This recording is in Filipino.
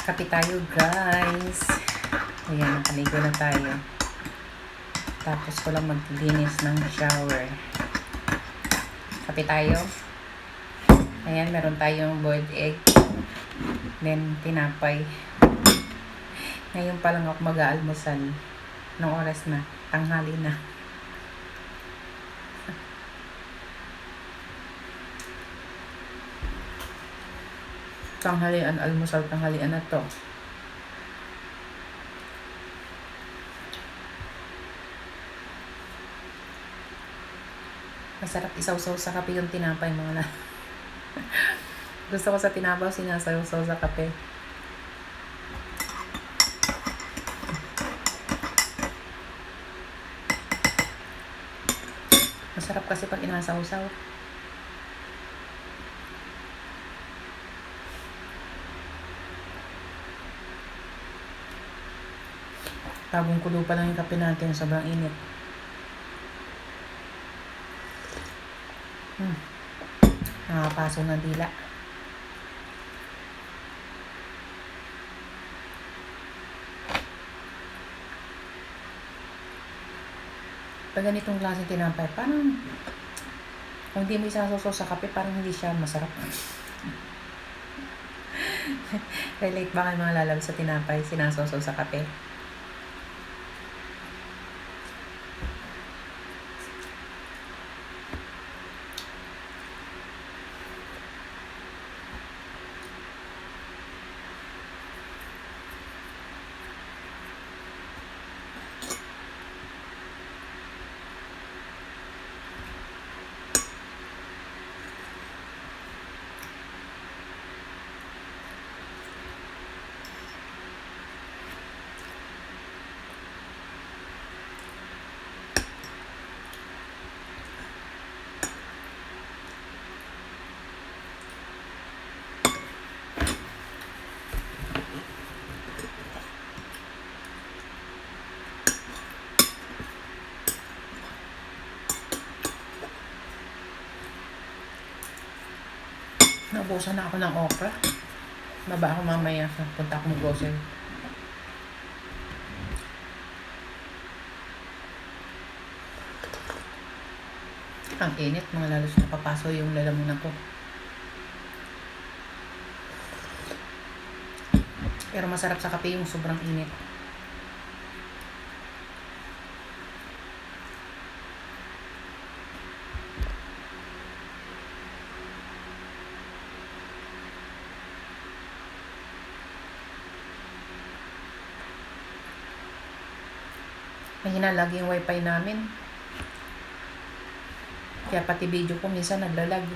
Kape tayo, guys. Ayan, nakaligo na tayo. Tapos ko lang maglinis ng shower. Kape tayo. Ayan, meron tayong boiled egg. Then, tinapay. Ngayon pa lang ako mag-aalmusal. Nung oras na, tanghali na. Tanghalian, almusal, tanghalian na to. Masarap isaw-saw sa kape yung tinapay, mga na. Gusto ko sa tinapay, sinasaw-saw sa kape. Masarap kasi pag inasaw-saw. Bagong kulo pa lang yung kape natin, sobrang init. Nakapaso ng dila. Pag ganitong klaseng tinapay, parang kung hindi mo isasaw sa kape, parang hindi siya masarap. Relate ba kayo mga lalab sa tinapay, sinasaw sa kape? Naubusan na ako ng okra. Baba ako mamaya sa punta ako mag-grocery. Ang init, mga lalos na papaso yung lalamunan ko. Pero masarap sa kape yung sobrang init. Mahina lagi yung wifi namin. Kaya pati video ko minsan naglalag.